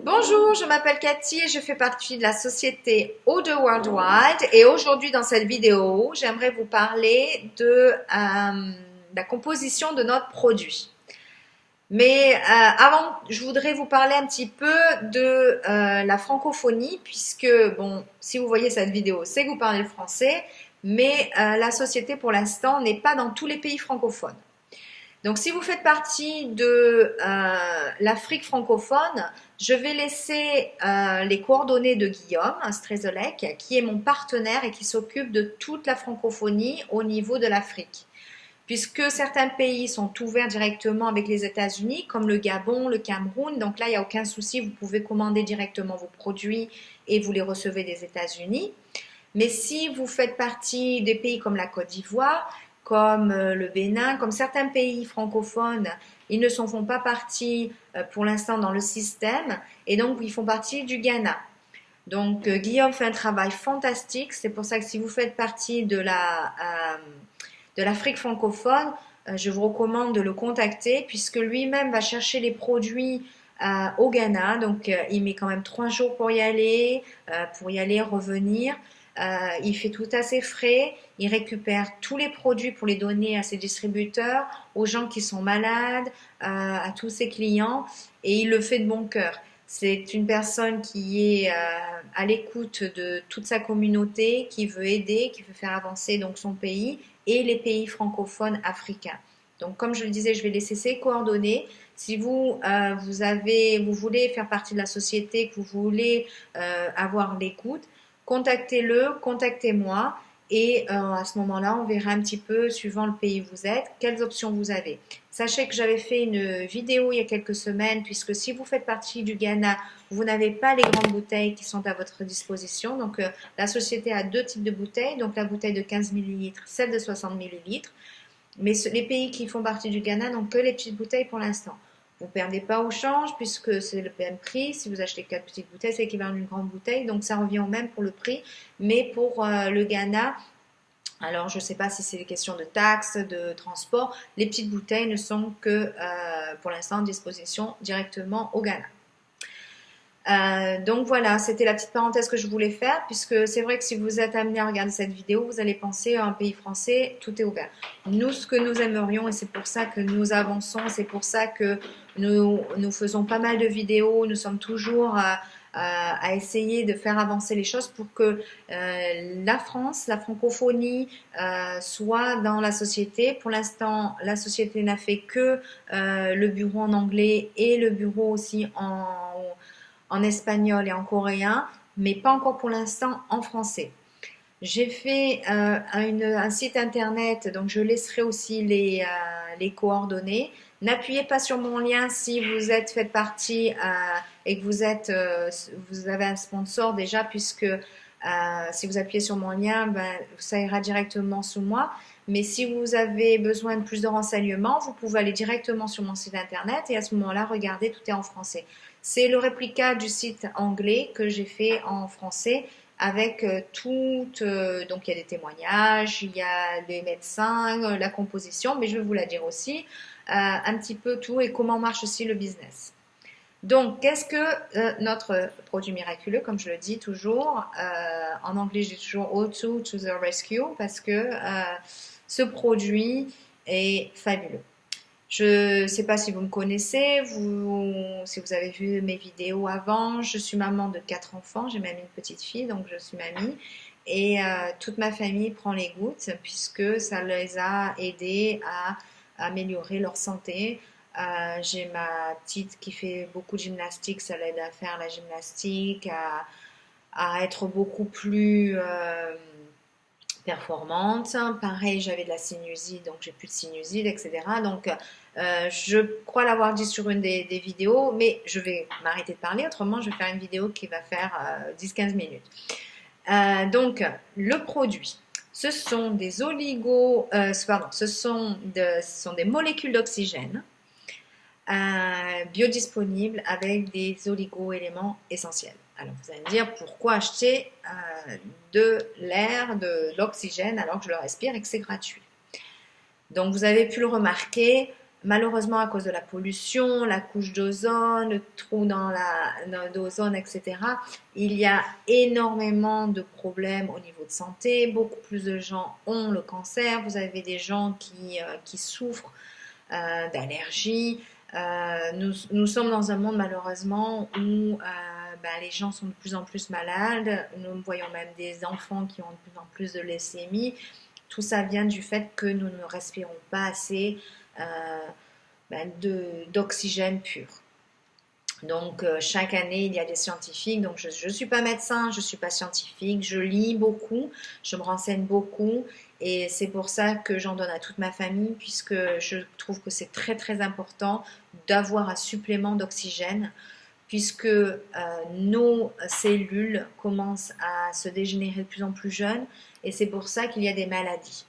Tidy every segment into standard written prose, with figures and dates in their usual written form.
Bonjour, je m'appelle Cathy et je fais partie de la société Order Worldwide et aujourd'hui dans cette vidéo, j'aimerais vous parler de la composition de notre produit. Mais avant, je voudrais vous parler un petit peu de la francophonie puisque, bon, si vous voyez cette vidéo, c'est que vous parlez le français, mais la société pour l'instant n'est pas dans tous les pays francophones. Donc, si vous faites partie de l'Afrique francophone, je vais laisser les coordonnées de Guillaume Strezelec, qui est mon partenaire et qui s'occupe de toute la francophonie au niveau de l'Afrique. Puisque certains pays sont ouverts directement avec les États-Unis, comme le Gabon, le Cameroun, donc là, il n'y a aucun souci, vous pouvez commander directement vos produits et vous les recevez des États-Unis. Mais si vous faites partie des pays comme la Côte d'Ivoire, comme le Bénin, comme certains pays francophones, ils ne font pas partie pour l'instant dans le système et donc ils font partie du Ghana. Donc Guillaume fait un travail fantastique, c'est pour ça que si vous faites partie de l'Afrique francophone, je vous recommande de le contacter puisque lui-même va chercher les produits au Ghana, donc il met quand même 3 jours pour y aller, revenir. Il fait tout à ses frais, il récupère tous les produits pour les donner à ses distributeurs, aux gens qui sont malades, à tous ses clients, et il le fait de bon cœur. C'est une personne qui est à l'écoute de toute sa communauté, qui veut aider, qui veut faire avancer donc son pays et les pays francophones africains. Donc, comme je le disais, je vais laisser ses coordonnées. Si vous voulez faire partie de la société, que vous voulez avoir l'écoute, contactez-le, contactez-moi et à ce moment-là, on verra un petit peu, suivant le pays où vous êtes, quelles options vous avez. Sachez que j'avais fait une vidéo il y a quelques semaines, puisque si vous faites partie du Ghana, vous n'avez pas les grandes bouteilles qui sont à votre disposition. Donc, la société a 2 types de bouteilles, donc la bouteille de 15 millilitres, celle de 60 millilitres. Mais les pays qui font partie du Ghana n'ont que les petites bouteilles pour l'instant. Vous ne perdez pas au change puisque c'est le même prix. Si vous achetez 4 petites bouteilles, c'est l'équivalent d'une grande bouteille. Donc ça revient au même pour le prix. Mais pour le Ghana, alors je ne sais pas si c'est des questions de taxes, de transport, les petites bouteilles ne sont que pour l'instant en disposition directement au Ghana. Donc voilà, c'était la petite parenthèse que je voulais faire, puisque c'est vrai que si vous êtes amené à regarder cette vidéo, vous allez penser à un pays français, tout est ouvert. Nous, ce que nous aimerions, et c'est pour ça que nous avançons, c'est pour ça que nous faisons pas mal de vidéos, nous sommes toujours à essayer de faire avancer les choses pour que la France, la francophonie soit dans la société. Pour l'instant, la société n'a fait que le bureau en anglais et le bureau aussi en espagnol et en coréen, mais pas encore pour l'instant en français. J'ai fait un site internet, donc je laisserai aussi les coordonnées. N'appuyez pas sur mon lien si vous faites partie et que vous avez un sponsor déjà, puisque si vous appuyez sur mon lien, ben, ça ira directement sous moi. Mais si vous avez besoin de plus de renseignements, vous pouvez aller directement sur mon site internet et à ce moment-là, regardez, tout est en français. C'est le réplica du site anglais que j'ai fait en français avec donc il y a des témoignages, il y a des médecins, la composition, mais je vais vous la dire aussi, un petit peu tout et comment marche aussi le business. Donc, qu'est-ce que notre produit miraculeux, comme je le dis toujours, en anglais je dis toujours O2 to the rescue parce que ce produit est fabuleux. Je ne sais pas si vous me connaissez, si vous avez vu mes vidéos avant, je suis maman de 4 enfants, j'ai même une petite fille, donc je suis mamie. Et toute ma famille prend les gouttes puisque ça les a aidés à améliorer leur santé. J'ai ma petite qui fait beaucoup de gymnastique, ça l'aide à faire la gymnastique, à être beaucoup plus performante. Pareil, j'avais de la sinusite, donc j'ai plus de sinusite, etc. Donc, je crois l'avoir dit sur une des vidéos, mais je vais m'arrêter de parler, autrement je vais faire une vidéo qui va faire 10-15 minutes. Donc, le produit, ce sont des ce sont des molécules d'oxygène biodisponibles avec des oligo-éléments essentiels. Alors vous allez me dire pourquoi acheter de l'air, de l'oxygène alors que je le respire et que c'est gratuit. Donc vous avez pu le remarquer, malheureusement à cause de la pollution, la couche d'ozone, le trou d'ozone, etc., il y a énormément de problèmes au niveau de santé. Beaucoup plus de gens ont le cancer. Vous avez des gens qui souffrent d'allergies. Nous sommes dans un monde malheureusement où les gens sont de plus en plus malades. Nous voyons même des enfants qui ont de plus en plus de leucémie. Tout ça vient du fait que nous ne respirons pas assez d'oxygène pur. Donc chaque année, il y a des scientifiques. Donc je ne suis pas médecin, je ne suis pas scientifique. Je lis beaucoup, je me renseigne beaucoup. Et c'est pour ça que j'en donne à toute ma famille, puisque je trouve que c'est très très important d'avoir un supplément d'oxygène, puisque nos cellules commencent à se dégénérer de plus en plus jeunes. Et c'est pour ça qu'il y a des maladies.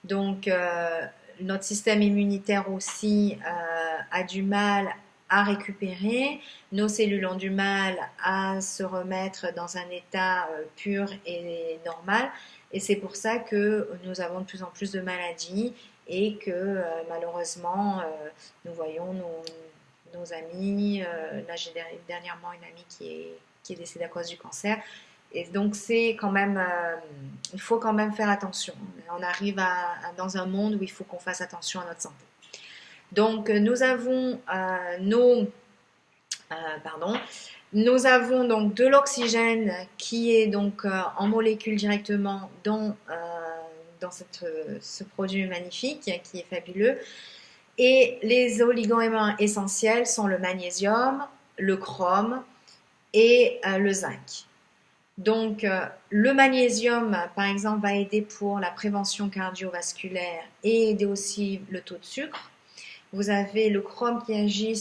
Donc notre système immunitaire aussi a du mal à récupérer, nos cellules ont du mal à se remettre dans un état pur et normal, et c'est pour ça que nous avons de plus en plus de maladies et que malheureusement nous voyons nos amis, là j'ai dernièrement une amie qui est décédée à cause du cancer. Et donc c'est quand même, il faut quand même faire attention. On arrive dans un monde où il faut qu'on fasse attention à notre santé. Donc nous avons nous avons donc de l'oxygène qui est donc en molécules directement dans ce produit magnifique qui est fabuleux. Et les oligo-éléments essentiels sont le magnésium, le chrome et le zinc. Donc, le magnésium, par exemple, va aider pour la prévention cardiovasculaire et aider aussi le taux de sucre. Vous avez le chrome qui agit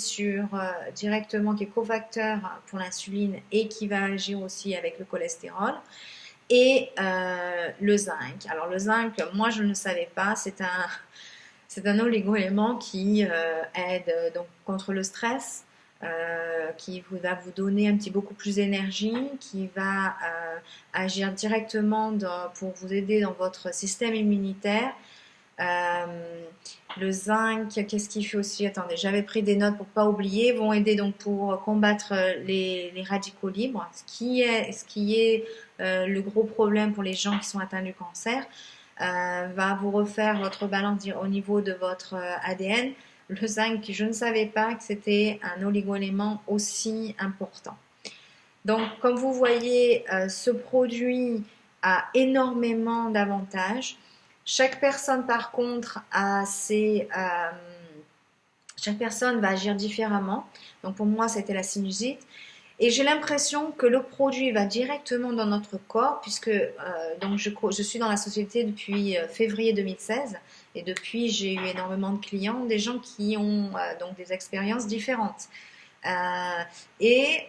directement, qui est cofacteur pour l'insuline et qui va agir aussi avec le cholestérol. Et le zinc. Alors, le zinc, moi, je ne savais pas. C'est un oligo-élément qui aide donc contre le stress. Qui va vous donner beaucoup plus d'énergie, qui va agir directement pour vous aider dans votre système immunitaire. Le zinc, qu'est-ce qu'il fait aussi? Attendez, j'avais pris des notes pour ne pas oublier. Vont aider donc pour combattre les radicaux libres, ce qui est le gros problème pour les gens qui sont atteints du cancer. Va vous refaire votre balance au niveau de votre ADN. Le zinc, je ne savais pas que c'était un oligo-élément aussi important. Donc, comme vous voyez, ce produit a énormément d'avantages. Chaque personne, par contre, chaque personne va agir différemment. Donc, pour moi, c'était la sinusite. Et j'ai l'impression que le produit va directement dans notre corps, puisque donc je suis dans la société depuis février 2016. Et depuis, j'ai eu énormément de clients, des gens qui ont donc des expériences différentes. Et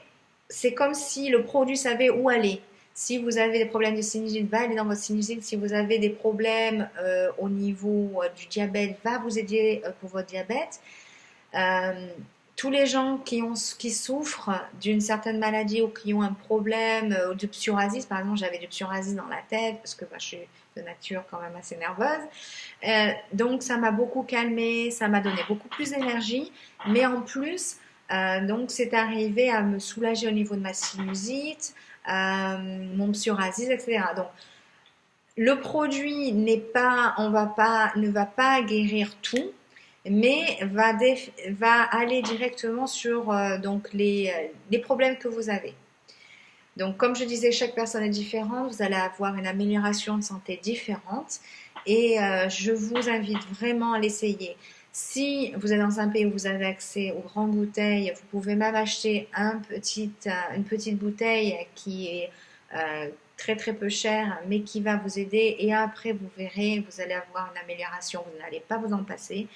c'est comme si le produit savait où aller. Si vous avez des problèmes de sinusite, va aller dans votre sinusite. Si vous avez des problèmes au niveau du diabète, va vous aider pour votre diabète. Tous les gens qui souffrent d'une certaine maladie ou qui ont un problème de psoriasis, par exemple, j'avais du psoriasis dans la tête parce que je suis de nature quand même assez nerveuse. Donc ça m'a beaucoup calmée, ça m'a donné beaucoup plus d'énergie, mais en plus, donc c'est arrivé à me soulager au niveau de ma sinusite, mon psoriasis, etc. Donc le produit ne va pas guérir tout, mais va aller directement sur donc les problèmes que vous avez. Donc, comme je disais, chaque personne est différente. Vous allez avoir une amélioration de santé différente. Et je vous invite vraiment à l'essayer. Si vous êtes dans un pays où vous avez accès aux grandes bouteilles, vous pouvez même acheter une petite bouteille qui est très très peu chère, mais qui va vous aider. Et après, vous verrez, vous allez avoir une amélioration. Vous n'allez pas vous en passer.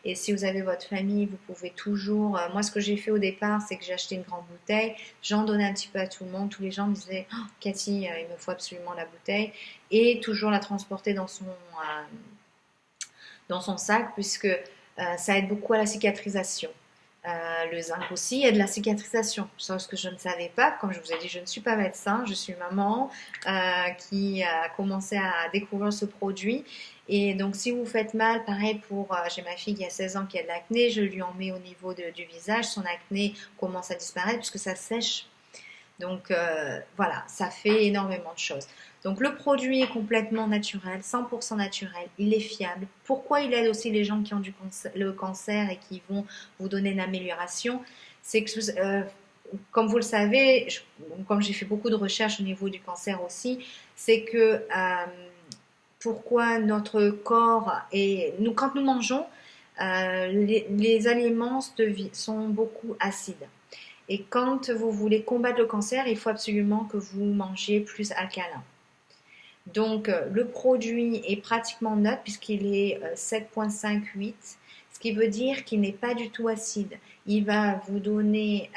Et si vous avez votre famille, vous pouvez toujours... moi, ce que j'ai fait au départ, c'est que j'ai acheté une grande bouteille. J'en donnais un petit peu à tout le monde. Tous les gens me disaient oh, « Cathy, il me faut absolument la bouteille. » Et toujours la transporter dans son sac, puisque ça aide beaucoup à la cicatrisation. Le zinc aussi aide la cicatrisation, chose que je ne savais pas. Comme je vous ai dit, je ne suis pas médecin, je suis maman qui a commencé à découvrir ce produit. Et donc, si vous faites mal, pareil pour, j'ai ma fille qui a 16 ans qui a de l'acné, je lui en mets au niveau du visage, son acné commence à disparaître puisque ça sèche. Donc voilà, ça fait énormément de choses. Donc le produit est complètement naturel, 100% naturel, il est fiable. Pourquoi il aide aussi les gens qui ont le cancer et qui vont vous donner une amélioration? C'est que, comme vous le savez, comme j'ai fait beaucoup de recherches au niveau du cancer aussi, c'est que pourquoi notre corps et nous, quand nous mangeons, les aliments sont beaucoup acides. Et quand vous voulez combattre le cancer, il faut absolument que vous mangiez plus alcalin. Donc, le produit est pratiquement neutre puisqu'il est 7,58, ce qui veut dire qu'il n'est pas du tout acide. Il va vous donner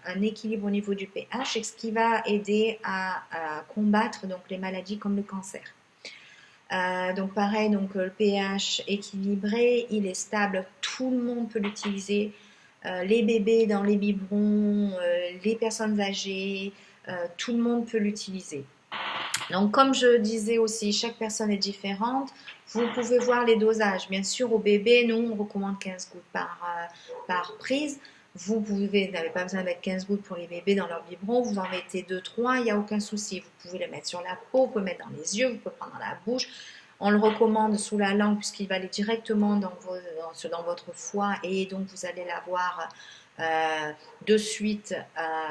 un équilibre au niveau du pH et ce qui va aider à combattre donc, les maladies comme le cancer. Donc pareil, donc, le pH équilibré, il est stable, tout le monde peut l'utiliser. Les bébés dans les biberons, les personnes âgées, tout le monde peut l'utiliser. Donc, comme je disais aussi, chaque personne est différente. Vous pouvez voir les dosages. Bien sûr, au bébé, nous, on recommande 15 gouttes par prise. Vous n'avez pas besoin de mettre 15 gouttes pour les bébés dans leur biberon. Vous en mettez 2-3, il n'y a aucun souci. Vous pouvez les mettre sur la peau, vous pouvez mettre dans les yeux, vous pouvez prendre dans la bouche. On le recommande sous la langue puisqu'il va aller directement dans votre foie et donc vous allez avoir de suite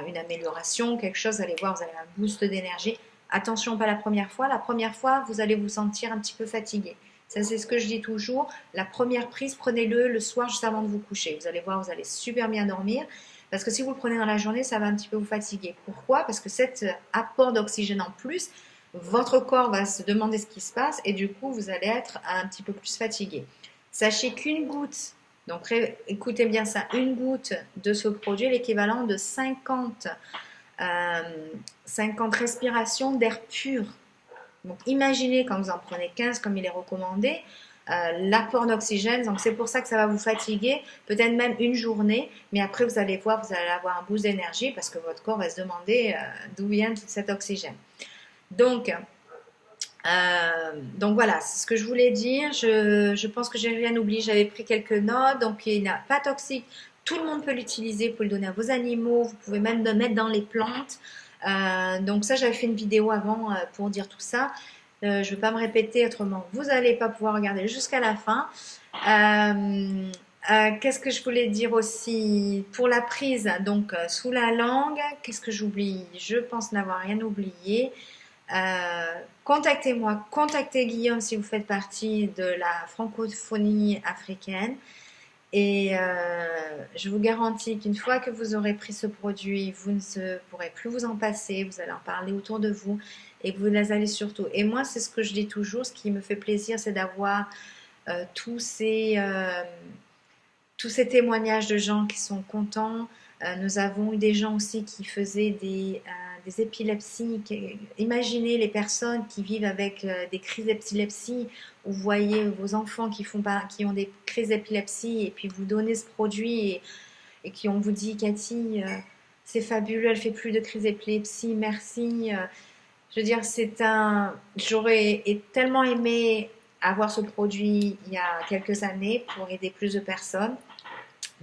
une amélioration, quelque chose, vous allez voir, vous avez un boost d'énergie. Attention, pas la première fois. La première fois, vous allez vous sentir un petit peu fatigué. Ça, c'est ce que je dis toujours. La première prise, prenez-le le soir juste avant de vous coucher. Vous allez voir, vous allez super bien dormir. Parce que si vous le prenez dans la journée, ça va un petit peu vous fatiguer. Pourquoi? Parce que cet apport d'oxygène en plus, votre corps va se demander ce qui se passe et du coup, vous allez être un petit peu plus fatigué. Sachez qu'une goutte, donc écoutez bien ça, une goutte de ce produit est l'équivalent de 50 respirations d'air pur. Donc imaginez quand vous en prenez 15 comme il est recommandé, l'apport d'oxygène, donc c'est pour ça que ça va vous fatiguer, peut-être même une journée, mais après vous allez voir, vous allez avoir un boost d'énergie parce que votre corps va se demander d'où vient tout cet oxygène. Donc voilà, c'est ce que je voulais dire. Je pense que j'ai rien oublié, j'avais pris quelques notes, donc il n'est pas toxique. Tout le monde peut l'utiliser, vous pouvez le donner à vos animaux, vous pouvez même le mettre dans les plantes. Donc ça, j'avais fait une vidéo avant pour dire tout ça. Je ne vais pas me répéter, autrement vous n'allez pas pouvoir regarder jusqu'à la fin. Qu'est-ce que je voulais dire aussi pour la prise, donc sous la langue, qu'est-ce que j'oublie? Je pense n'avoir rien oublié. Contactez-moi, contactez Guillaume si vous faites partie de la francophonie africaine. Et je vous garantis qu'une fois que vous aurez pris ce produit, vous ne pourrez plus vous en passer, vous allez en parler autour de vous et que vous les allez surtout. Et moi, c'est ce que je dis toujours, ce qui me fait plaisir, c'est d'avoir tous ces témoignages de gens qui sont contents. Nous avons eu des gens aussi qui faisaient des épilepsies. Imaginez les personnes qui vivent avec des crises d'épilepsie. Vous voyez vos enfants qui ont des crises d'épilepsie et puis vous donnez ce produit et qui on vous dit Cathy, c'est fabuleux, elle fait plus de crises d'épilepsie, merci. Je veux dire, j'aurais tellement aimé avoir ce produit il y a quelques années pour aider plus de personnes.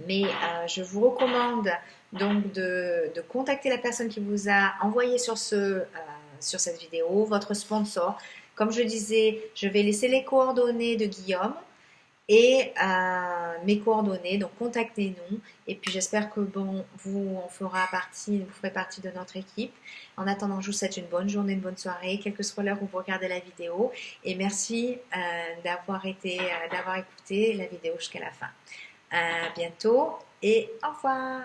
Mais je vous recommande donc de contacter la personne qui vous a envoyé sur cette vidéo, votre sponsor. Comme je disais, je vais laisser les coordonnées de Guillaume et mes coordonnées, donc contactez-nous. Et puis j'espère que vous ferez partie de notre équipe. En attendant, je vous souhaite une bonne journée, une bonne soirée, quelle que soit l'heure où vous regardez la vidéo. Et merci d'avoir écouté la vidéo jusqu'à la fin. À bientôt et au revoir.